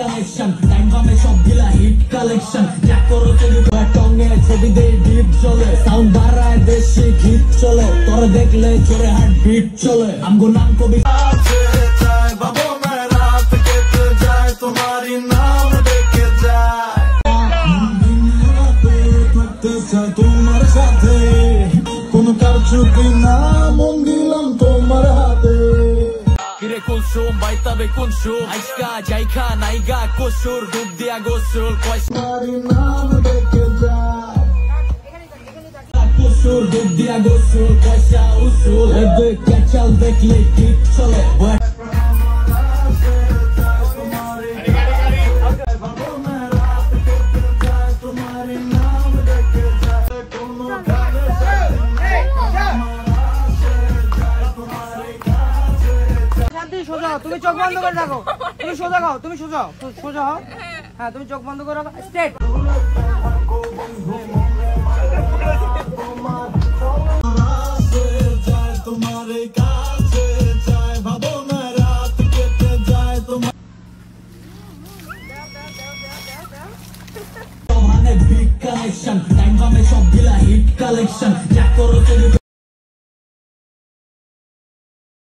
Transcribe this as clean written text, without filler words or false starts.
connection time বামে সব গিলা হিট কালেকশন যা করো তুমি টঙ্গে ছবি দে ডিপ চলে সাউন্ড বাড়ায় দেশি হিট চলে তোর দেখলে জোরে হার্ট বিট চলে আমগো নাম কবি বাবু मैं रात কেটে যায় তোমারই নাম দেখে যায় থাকতে চাই তোমার সাথে কোনো কারচুপি না মন দিলাম তোমার হাতে কিরে কুলসুম বাইতাবে কুনসুম আইসকা জাইখা নাইগা কসুর ডুব দিয়া গোসল কয়সারি নাম দেখে যায় কসুর ডুব দিয়া গোসল কয়সা উসুল এবে ক্যাচাল দেখলে ঠিক চলে তুমি চোখ বন্ধ করে রাখো তুমি সোজা খাও তুমি সোজা সোজা হও হ্যাঁ তুমি চোখ বন্ধ করে রাখো স্ট্রেট কালেকশন টাইম বামে সব গিলা হিট কালেকশন